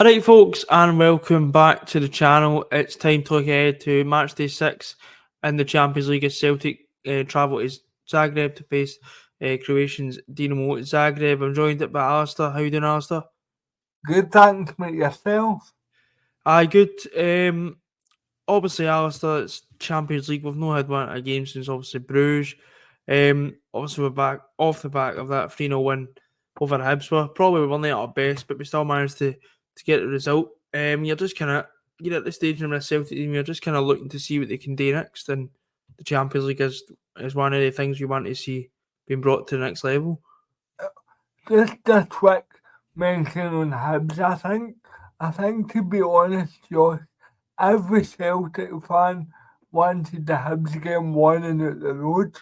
Alright folks, and welcome back to the channel. It's time to look ahead to matchday 6 in the Champions League as Celtic travel to Zagreb to face Croatians Dinamo Zagreb. I'm joined by Alistair. How you doing, Alistair? Good, thanks, mate. Yourself? Aye, good. Obviously, Alistair, it's Champions League. We've not had a game since obviously Bruges. Obviously, we're back off the back of that 3-0 win over Hibs. Probably we weren't at our best, but we still managed to get the result. You're just kind of at the stage in the Celtic team. You're just kind of looking to see what they can do next, and the Champions League is one of the things you want to see being brought to the next level. Just a quick mention on Hibs. I think to be honest, Josh, every Celtic fan wanted the Hibs game won and out the road.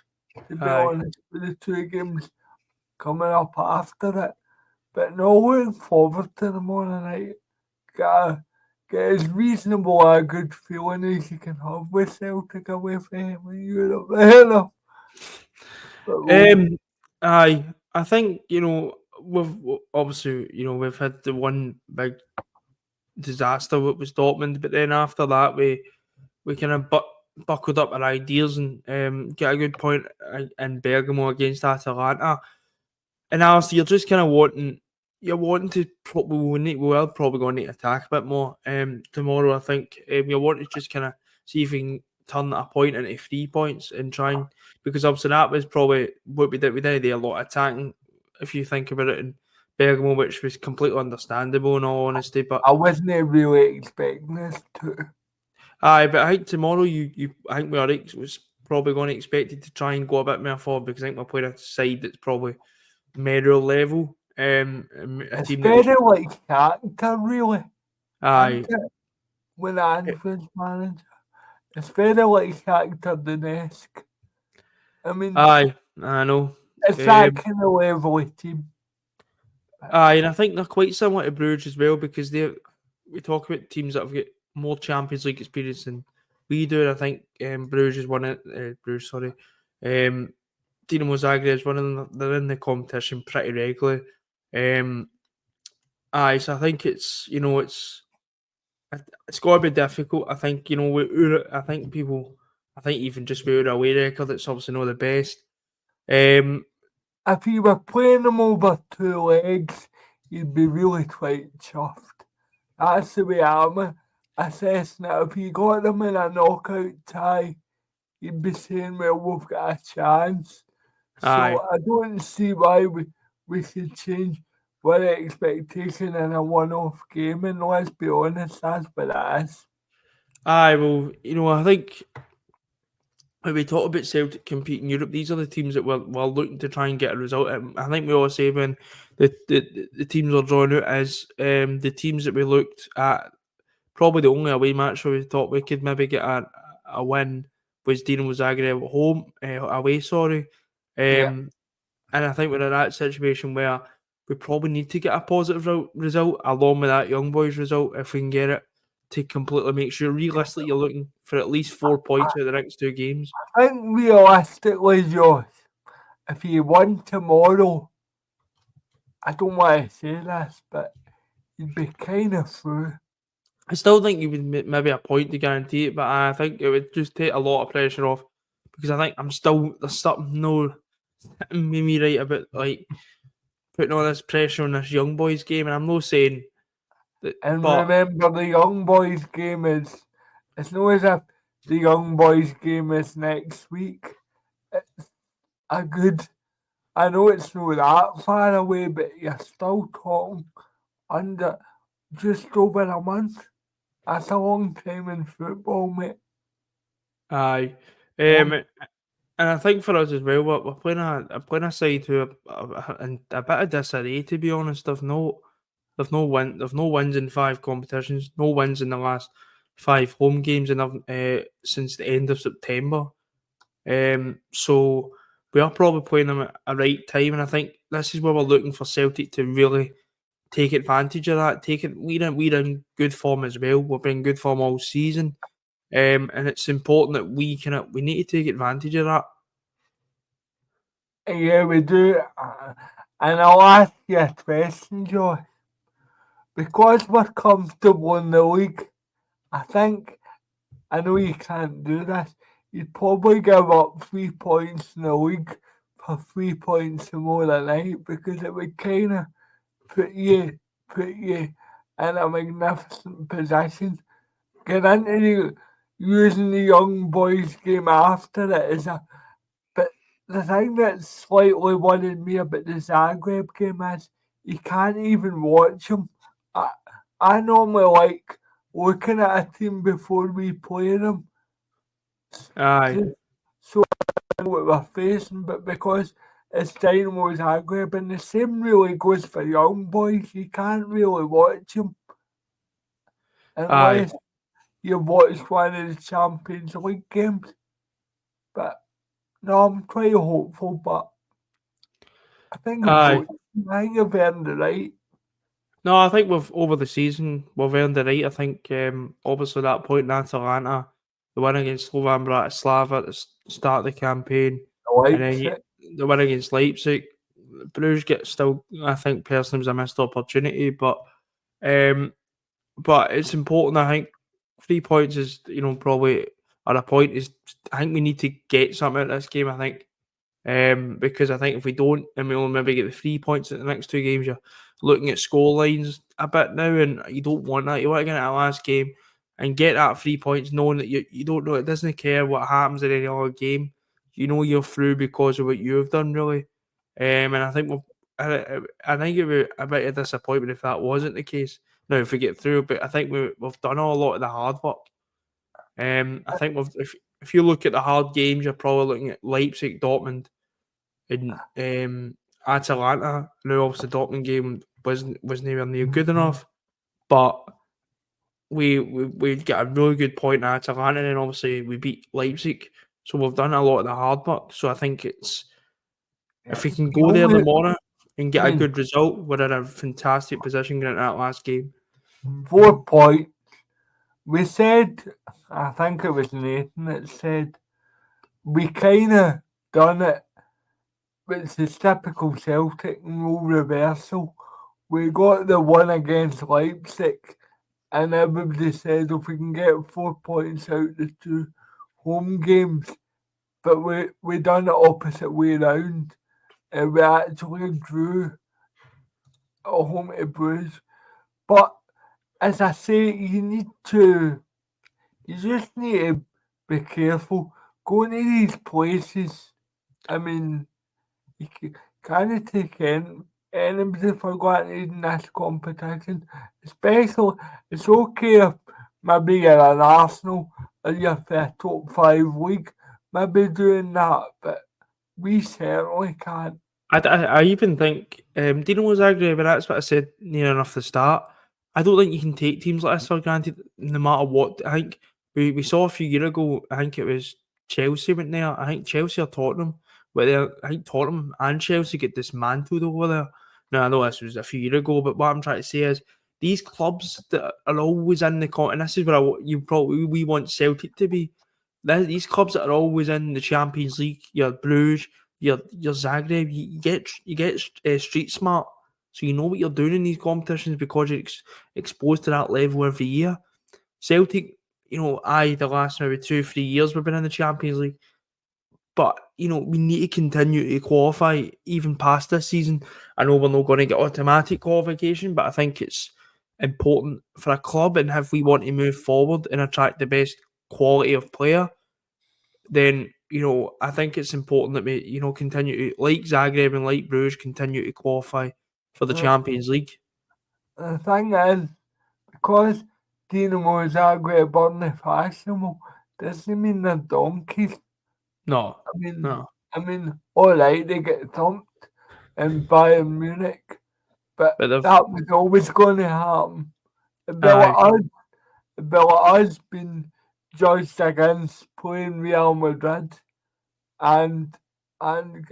To be Aye. honest, with the two games coming up after it, but no, looking forward to the morning night. Get as reasonable a good feeling as you can have with Celtic away from Europe. Aye, I think we've obviously we've had the one big disaster with Dortmund, but then after that we kind of buckled up our ideas and get a good point in Bergamo against Atalanta. And Alistair, you're just kind of wanting to we are probably going to need to attack a bit more tomorrow. I think you want to just kind of see if we can turn a point into 3 points and try and, because obviously that was probably what we did. We did a lot of attacking, if you think about it, in Bergamo, which was completely understandable in all honesty. But I wasn't really expecting this to. aye, but I think tomorrow I think we are was probably going to expect it to try and go a bit more forward, because I think we're playing a side that's probably middle level. A It's team very that like character, really. aye, When Anfield manager, it's very like character Donetsk. I mean, aye, I know. it's that kind of level of team. Aye, and I think they're quite similar to Bruges as well, because we talk about teams that have got more Champions League experience than we do. And I think Bruges is one of Bruges, sorry. Dinamo Zagreb is one of them. They're in the competition pretty regularly. Aye, so I think it's it's got to be difficult. I think I think even just with our away record, it's obviously not the best. If you were playing them over 2 legs, you'd be really quite chuffed. That's the way I'm assessing it. If you got them in a knockout tie, you'd be saying, well, we've got a chance. Aye. So I don't see why we should change our expectation in a one-off game, and let's be honest, that's what it is. Aye, well, I think when we talk about Celtic compete in Europe, these are the teams that we're looking to try and get a result. I think we always say when the teams are drawn out as the teams that we looked at, probably the only away match where we thought we could maybe get a win was Dinamo Zagreb at home, away, sorry. And I think we're in that situation where we probably need to get a positive result along with that Young Boys result, if we can get it, to completely make sure realistically you're looking for at least 4 points out of the next 2 games. I think realistically, Josh, if you won tomorrow, I don't want to say this, but you'd be kind of through. I still think you would maybe a point to guarantee it, but I think it would just take a lot of pressure off, because I think there's something made me right about like putting all this pressure on this Young Boys game, and I'm not saying that. And But remember, the Young Boys game it's not as if the Young Boys game is next week. It's a good, I know it's not that far away, but you're still talking under just over a month. That's a long time in football, mate. aye, and I think for us as well, we're playing a side who are in a bit of disarray. To be honest, they've no wins in 5 competitions, no wins in the last 5 home games, and since the end of September. So we are probably playing them at a right time, and I think this is where we're looking for Celtic to really take advantage of that. We're in good form as well. We've been in good form all season, and it's important that we need to take advantage of that. Yeah, we do. And I'll ask you a question, Josh, because we're comfortable in the league, I know you can't do this. You'd probably give up 3 points in the league for 3 points tomorrow night because it would kind of put you in a magnificent position. Get into using the young boys game after it is a. But the thing that's slightly worrying me about the Zagreb game is you can't even watch them. I, I normally like looking at a team before we play them, Aye, just so I know what we're facing. But because it's Dinamo Zagreb, and the same really goes for young boys, you can't really watch them aye, unless you watch one of the Champions League games. But no, I'm quite hopeful. But I think I've aye. got. I think I've earned the right. No, I think we've over the season we've earned the right. I think obviously that point in Atalanta, the win against Slovan Bratislava at the start of the campaign, I and then likes it. the win against Leipzig. Bruges get still. I think personally was a missed opportunity, um, but it's important. I think 3 points is probably at a point is. I think we need to get something out of this game. I think because I think if we don't and we only maybe get the 3 points at the next two games, you're looking at score lines a bit now, and you don't want that. You want to get that last game and get that 3 points, knowing that you don't know it doesn't care what happens in any other game. You know you're through because of what you've done, really. And I think I think it would be a bit of disappointment if that wasn't the case. Now if we get through, but I think we've done a lot of the hard work. I think if you look at the hard games, you're probably looking at Leipzig, Dortmund, and Atalanta. Now, obviously, the Dortmund game wasn't even near good enough, but we get a really good point in Atalanta, and obviously we beat Leipzig. So we've done a lot of the hard work. So I think it's Yeah. if we can The go there only, tomorrow and I get a mean, good result, we're in a fantastic position going into that last game. 4 point. We said, I think it was Nathan that said, we kind of done it. It's the typical Celtic role reversal. We got the one against Leipzig, and everybody said if we can get 4 points out the two home games, but we done it opposite way round, and we actually drew at home to Bruges. But as I say, you just need to be careful going to these places. I mean, you can't take anybody for granted in this competition. Especially, it's okay if maybe you're an Arsenal or you're for a top five league, maybe doing that, but we certainly can't. I even think Dinamo Zagreb, and that's what I said near enough the start. I don't think you can take teams like this for granted, no matter what. I think we saw a few years ago. I think it was Chelsea went there. I think Chelsea or Tottenham, I think Tottenham and Chelsea get dismantled over there. Now I know this was a few years ago, but what I'm trying to say is these clubs that are always in the and this is where you probably we want Celtic to be. These clubs that are always in the Champions League, your Bruges, your Zagreb, you get street smart, so you know what you're doing in these competitions because you're exposed to that level every year. Celtic, the last maybe 2 3 years we've been in the Champions League, but we need to continue to qualify even past this season. I know we're not going to get automatic qualification, but I think it's important for a club, and if we want to move forward and attract the best quality of player, then I think it's important that we continue to, like Zagreb and like Bruges, continue to qualify for the The, Champions League. the thing is, because Dinamo Zagreb are the fashionable, doesn't mean they're donkeys. No, I mean, no, all right, they get thumped in Bayern Munich, but but they've that was always going to happen. It'd be like aye, us, it'd be like us being judged against playing Real Madrid and the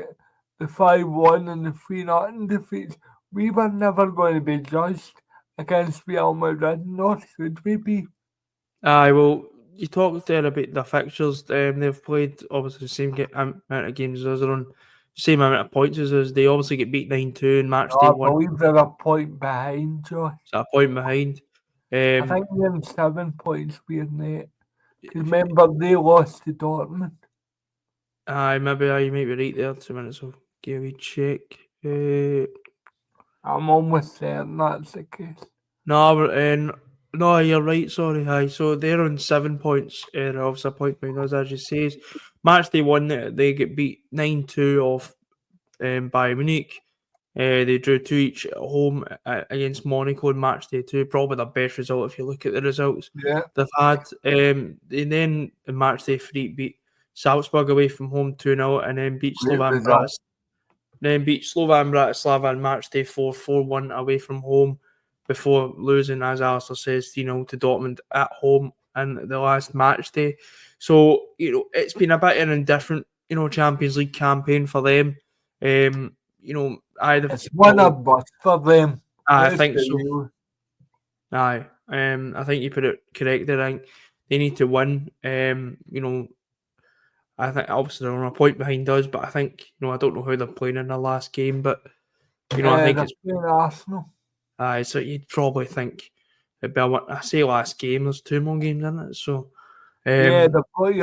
5-1 and the 3-0 defeats. We were never going to be judged against Real Madrid, nor should we be. aye. Well, you talked there about the fixtures. They've played obviously the same amount of games as us are on same amount of points as us. They obviously get beat 9-2 in match No, day I one. believe they're a point behind, Josh. So a point behind. I think they're in 7 points, we're in 8. Because remember, they lost to Dortmund. Maybe I might be right there. 2 minutes. I'll give a check. I'm almost certain that's the case. No, you're right. Sorry, hi. So they're on 7 points. They're obviously a point behind us, as you say. Match day one, they get beat 9-2 off Bayern Munich. They drew 2 each at home against Monaco in match day 2. Probably the best result if you look at the results Yeah. they've had. And then in match day 3 beat Salzburg away from home 2-0, and then beat Great Slovan result. Bratislava in match day 4-1 away from home before losing, as Alistair says, 3-0 to Dortmund at home in the last match day. So, it's been a bit of an indifferent, Champions League campaign for them. It's one a bust for them. I Let's think be so. real. Aye. I think you put it correct there. I think they need to win. I think obviously they're on a point behind us, but I think, I don't know how they're playing in the last game, but I think They're it's playing Arsenal. so you'd probably think it'd be I say last game, there's 2 more games in it. So Yeah, they've got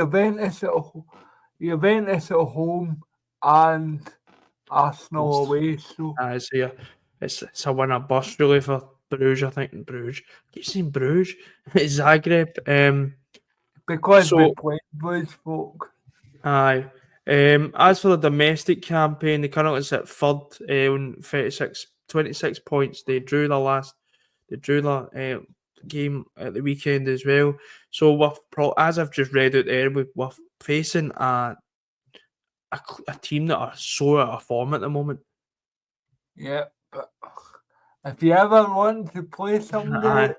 Juventus at home and Arsenal away. So so it's a win or bust really for Bruges, I think. Bruges. I keep saying Bruges. It's Zagreb. because we So played Bruges folk. aye. As for the domestic campaign, they currently sit third on 26 points. They drew the game at the weekend as well. So as I've just read out there, we're facing a team that are so out of form at the moment. Yeah, but if you ever want to play somebody,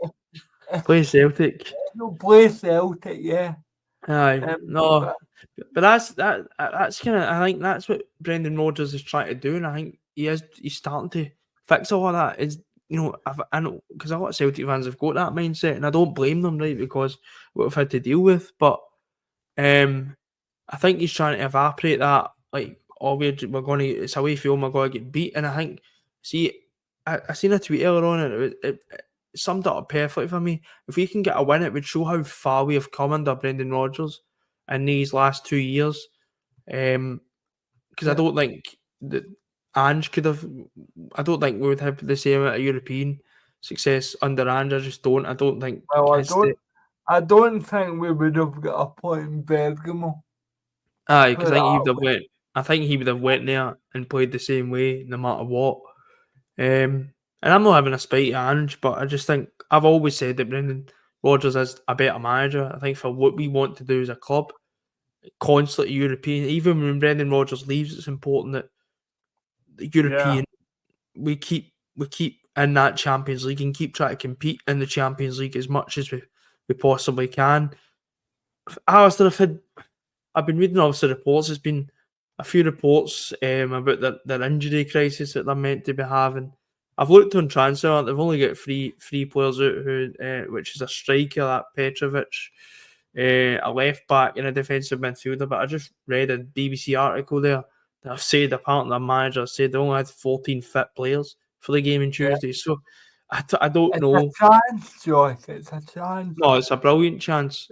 Play Celtic. you'll play Celtic, yeah. Aye, no, But that's kind of. I think that's what Brendan Rodgers is trying to do, and I think he's starting to fix all of that. Is I know because a lot of Celtic fans have got that mindset, and I don't blame them, right? Because what we've had to deal with, but I think he's trying to evaporate that. Like, we're going to. It's away from home. We're going to get beat, and I think. See, I seen a tweet earlier on, and it summed it up perfectly for me. If we can get a win, it would show how far we have come under Brendan Rodgers in these last 2 years. Because I don't think that Ange could have. I don't think we would have the same amount of European success under Ange. I just don't. I don't think. I don't think we would have got a point in Bergamo. Aye, because I think he would have went there and played the same way no matter what. And I'm not having a spite at Ange, but I just think I've always said that Brendan Rodgers is a better manager. I think for what we want to do as a club, constantly European. Even when Brendan Rodgers leaves, it's important that the European we keep in that Champions League and keep trying to compete in the Champions League as much as we possibly can. Alistair, I've been reading obviously reports. There's been a few reports about their injury crisis that they're meant to be having. I've looked on transfer. They've only got three players out, who, which is a striker, that Petrovic, a left back, and a defensive midfielder. But I just read a BBC article there that I've said apparently the manager said they only had 14 fit players for the game on Tuesday. So I don't know. It's a chance, Joyce. It's a chance. No, it's a brilliant chance.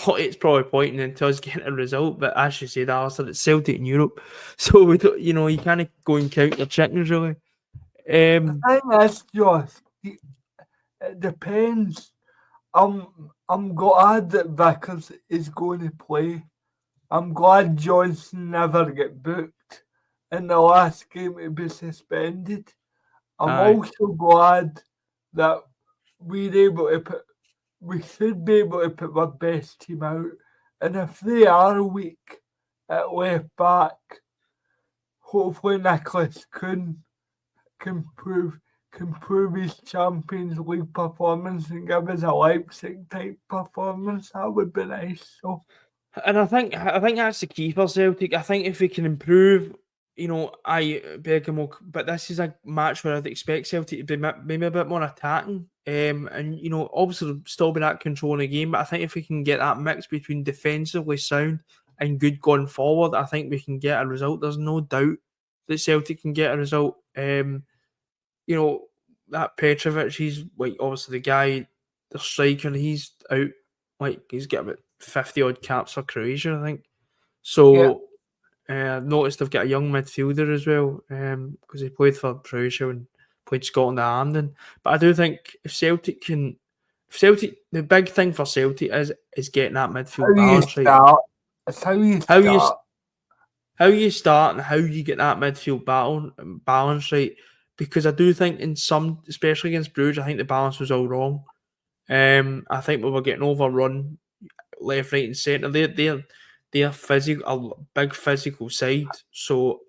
It's probably pointing to us getting a result, but as you said, Alistair, it's Celtic in Europe, so we don't, you can't go and count your chickens really. The thing is, Joyce, it depends. I'm glad that Vickers is going to play. I'm glad Johnson never get booked in the last game to be suspended. I'm also glad that we should be able to put our best team out. And if they are weak at left back, hopefully Nicholas can prove his Champions League performance and give us a Leipzig type performance. That would be nice. So, and I think that's the key for Celtic. I think if we can improve, Bergamo, but this is a match where I'd expect Celtic to be maybe a bit more attacking, and obviously still be that control in the game. But I think if we can get that mix between defensively sound and good going forward, I think we can get a result. There's no doubt that Celtic can get a result. You know, that Petrovic, he's like obviously the guy, the striker, he's out. Like he's got about 50 odd caps for Croatia, I think. Yeah. So I've noticed they've got a young midfielder as well, because he played for Croatia and played Scotland at Hampden. But I do think if Celtic, the big thing for Celtic is getting that How midfield you balance right. start. It's how you How you start. how you start and how you get that midfield balance right. Because I do think in some, especially against Bruges, I think the balance was all wrong. I think we were getting overrun left, right, and centre. They're physical, a big physical side. So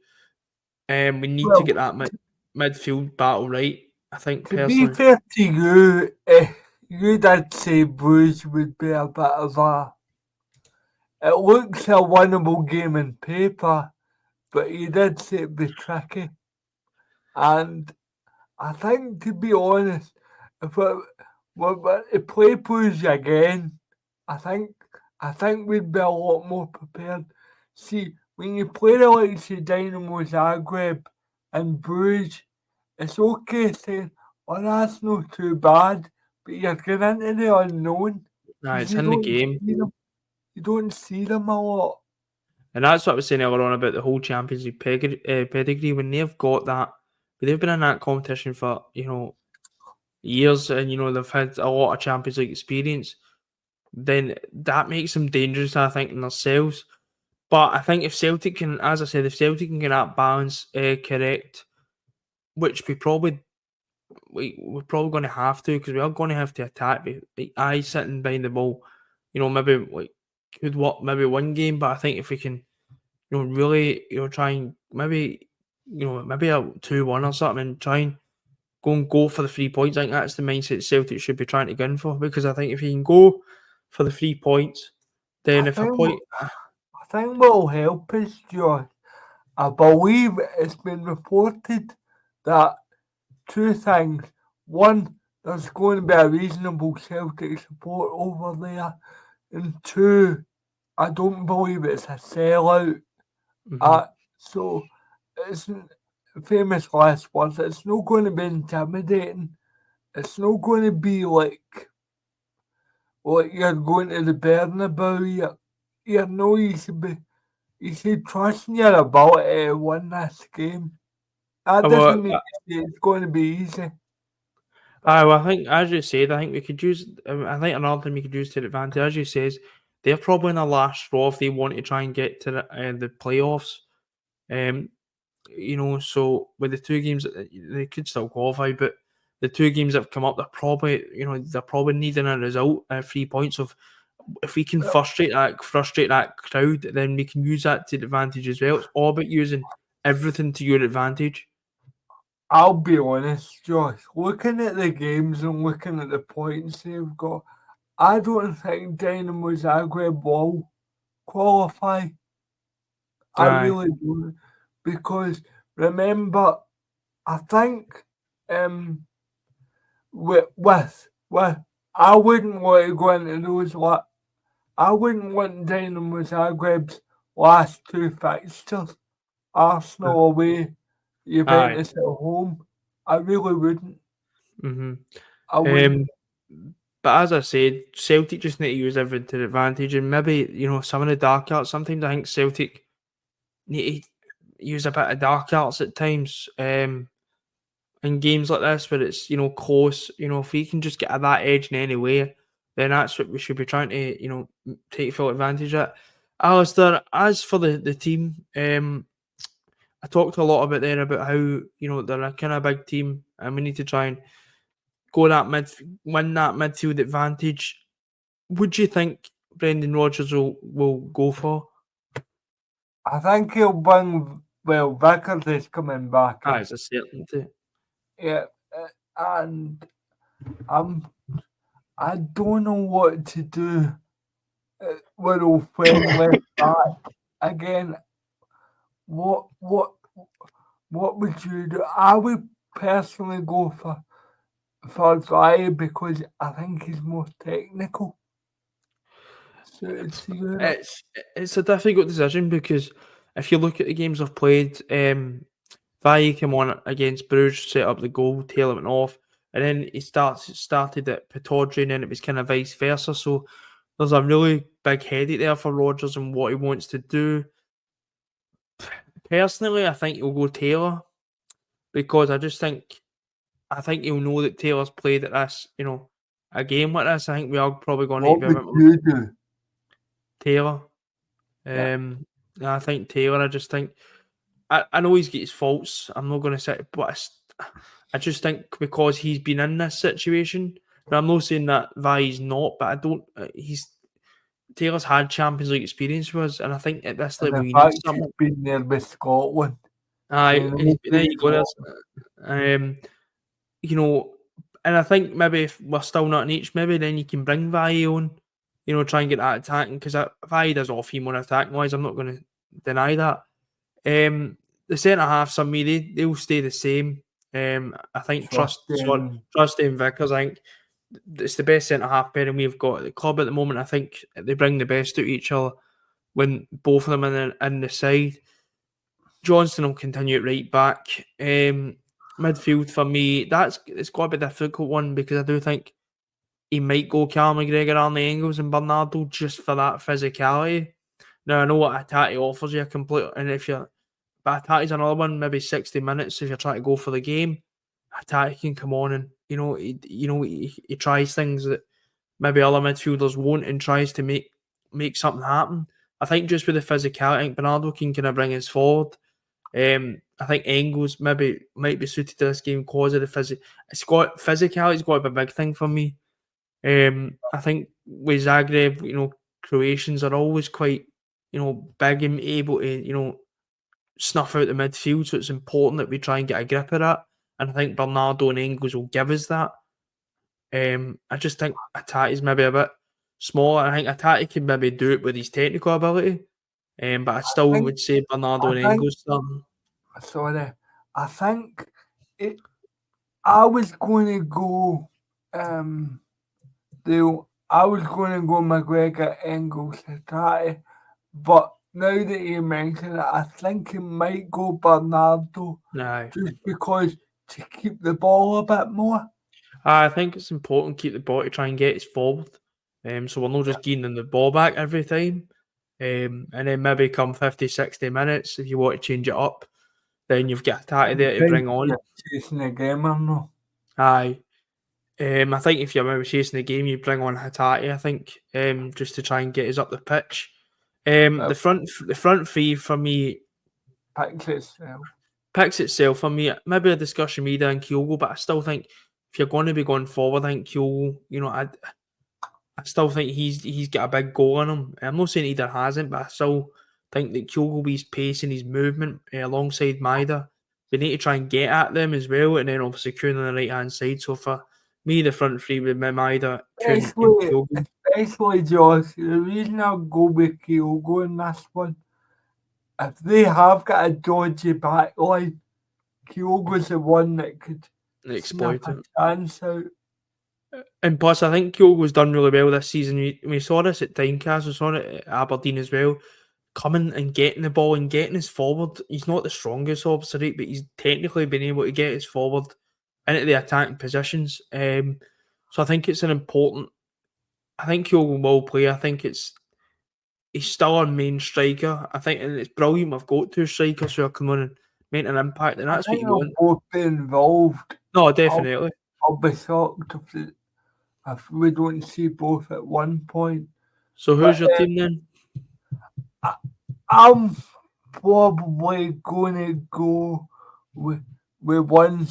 we need to Well, get that midfield battle right. I think to be personally. fair to you, you did say Bruges would be a bit of a. It looks a winnable game in paper, but you did say it'd be tricky. And I think, to be honest, if it were to play Bruges again, I think I think we'd be a lot more prepared. See, when you play the likes of Dinamo Zagreb and Bruges, it's okay saying, "Oh, that's not too bad," but you're getting into the unknown Nah, because it's in the game. you don't see them a lot. And that's what I was saying earlier on about the whole Champions League pedigree. When they've got that, they've been in that competition for years, and they've had a lot of Champions League experience. Then that makes them dangerous, I think, in themselves. But I think if Celtic can, as I said, if Celtic can get that balance correct, which we're probably going to have to, because we are going to have to attack. I sitting behind the ball, maybe like could work maybe one game, but I think if we can, really, try and maybe a 2-1 or something, and try and go for the 3 points. I think that's the mindset Celtic should be trying to go in for, because I think if you can go for the 3 points, I then if a think point, I think what'll help is, Josh. I believe it's been reported that two things. One, there's going to be a reasonable Celtic support over there. And two, I don't believe it's a sellout. mhm. So it's famous last words. It's not going to be intimidating. It's not going to be like you're going to the Bernabeu. You know you should trust in your ability to win this game. That Well, doesn't mean it's going to be easy. well, I think, as you said, I think we could use. I think another thing we could use to the advantage, as you says, they're probably in the last straw if they want to try and get to the playoffs. Um, so with the two games, they could still qualify, but the two games that have come up, they're probably needing a result, 3 points of. If we can Well, frustrate that crowd, then we can use that to the advantage as well. It's all about using everything to your advantage. I'll be honest, Josh. Looking at the games and looking at the points they've got, I don't think Dinamo Zagreb will qualify. I Aye. really don't. Because remember, I think with I wouldn't want to go into those I wouldn't want Dinamo Zagreb's last two fixtures. Arsenal away, Aye. Juventus at home. I really wouldn't. hmm I wouldn't. Um, but as I said, Celtic just need to use everything to their advantage, and maybe some of the dark arts. Sometimes I think Celtic need to use a bit of dark arts at times. In games like this where it's close, if we can just get that edge in any way, then that's what we should be trying to take full advantage of. Alistair, as for the team, I talked a lot about how they're a kind of big team, and we need to try and win that midfield advantage. Would you think Brendan Rodgers will go for? I think he'll bring. Well, Vickers is coming back in. It's a certainty. Yeah, and I'm. I don't know what to do with old friend left back again. What what what would you do? I would personally go for Guy because I think he's more technical. suited to Europe. It's a difficult decision because if you look at the games I've played, Valle came on against Bruges, set up the goal, Taylor went off, and then he started at Pataudry, and then it was kind of vice versa. So there's a really big headache there for Rodgers and what he wants to do. Personally, I think he'll go Taylor because I think he'll know that Taylor's played at this, a game like this. I think we are probably going to What be a would bit more you do? Taylor. Yeah. I think Taylor. I just think I know he's got his faults. I'm not going to say, but I just think because he's been in this situation. Now, I'm not saying that Vai's not, but I don't. Taylor's had Champions League experience with us, and I think at this And level the he needs fact he's someone. been there with Scotland. Aye, You there you go. And I think maybe if we're still not in each, maybe then you can bring Vai on, try and get that attacking because Vai does offer you more attacking wise. I'm not going to deny that. The centre halves on me, they'll stay the same. I think Trusty and Vickers. I think it's the best centre half pairing we've got at the club at the moment. I think they bring the best out of each other when both of them are in the side. Johnston will continue at right back. Midfield for me, it's got to be a difficult one because I do think he might go Callum McGregor, Arnie Engels, and Bernardo just for that physicality. Now I know what Hatate offers you a complete, and but Hatate's another one, maybe 60 minutes if you're trying to go for the game. Hatate can come on and he tries things that maybe other midfielders won't and tries to make something happen. I think just with the physicality, I think Bernardo can kind of bring us forward. I think Engels might be suited to this game because of the physicality's got to be a big thing for me. I think with Zagreb, Croatians are always quite, big and able to, snuff out the midfield. So it's important that we try and get a grip of that. And I think Bernardo and Engels will give us that. I just think Hatate maybe a bit smaller. I think Hatate can maybe do it with his technical ability. But I still would say Bernardo and Engels starting. Sorry, I think I was going to go. I was going to go McGregor, Engels, Hatate, but now that you mention it, I think he might go Bernardo just because to keep the ball a bit more. I think it's important to keep the ball to try and get us forward. So we're not just gaining the ball back every time. And then maybe come 50, 60 minutes, if you want to change it up, then you've got Hatate there to bring on. Chasing the game or no? Aye. I think if you're maybe chasing the game, you bring on Hatate, I think, just to try and get us up the pitch. The front three for me picks itself for me. Maybe a discussion Mida and Kyogo, but I still think if you're going to be going forward, I think Kyogo, I still think he's got a big goal in him. I'm not saying either hasn't, but I still think that Kyogo, his pace and his movement alongside Maida, we need to try and get at them as well, and then obviously Kuhn on the right hand side. So for me, the front three with Maida, Kuhn, and Kyogo. Especially Josh, the reason I'll go with Kyogo in this one, if they have got a dodgy back line, Kyogo's the one that could exploit it. Chance out. And plus, I think Kyogo's done really well this season. We saw this at Tynecastle, we saw it at Aberdeen as well. Coming and getting the ball and getting us forward. He's not the strongest, obviously, but he's technically been able to get us forward into the attacking positions. So I think it's an important. I think Kyogo will play. I think he's still our main striker. I think, and it's brilliant. We've got two strikers who are coming on and making an impact, and that's what you want. Both be involved. No, definitely. I'll be shocked if we don't see both at one point. So who's your team then? I'm probably going to go with one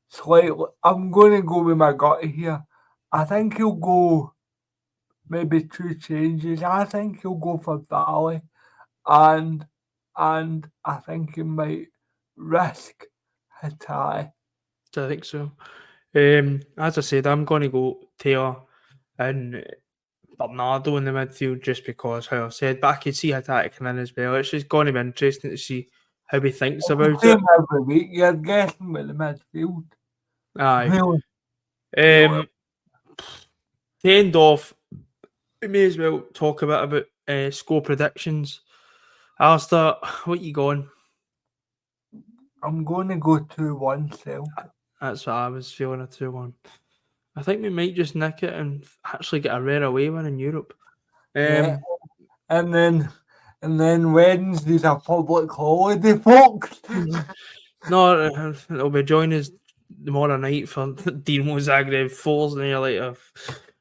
slightly. I'm going to go with my gut here. I think he'll go maybe two changes. I think he'll go for Valley, and I think he might risk Hatate. I think so. As I said, I'm going to go Taylor and Bernardo in the midfield just because how I've said, but I could see Hatate coming in as well. It's just going to be interesting to see how he thinks about it. Every week, you're guessing with the midfield. Aye. To end off, we may as well talk a bit about score predictions. Alistair, what you going? I'm going to go 2-1 Celtic. That's what I was feeling, a 2-1. I think we might just nick it and actually get a rare away win in Europe. Yeah. And then Wednesday's a public holiday, folks. No, it'll be joining us tomorrow night for Dinamo Zagreb 4s in the later.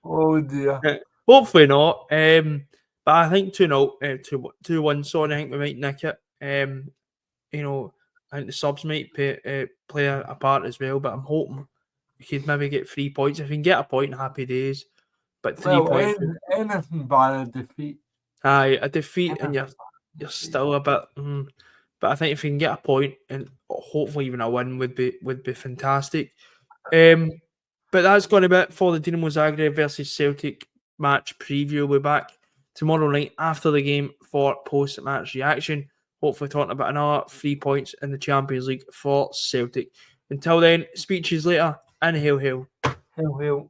Oh dear. Hopefully not. But I think 2-0, 2-1. Sorry, I think we might nick it. I think the subs might play a part as well. But I'm hoping we could maybe get 3 points. If we can get a point, happy days. But 3 points. Anything but a defeat. Aye, a defeat, and you're still a bit. But I think if we can get a point and hopefully even a win would be fantastic. But that's going to be it for the Dinamo Zagreb versus Celtic match preview. We'll be back tomorrow night after the game for post-match reaction. Hopefully talking about another 3 points in the Champions League for Celtic. Until then, speeches later, and hail hail. Hail, hail.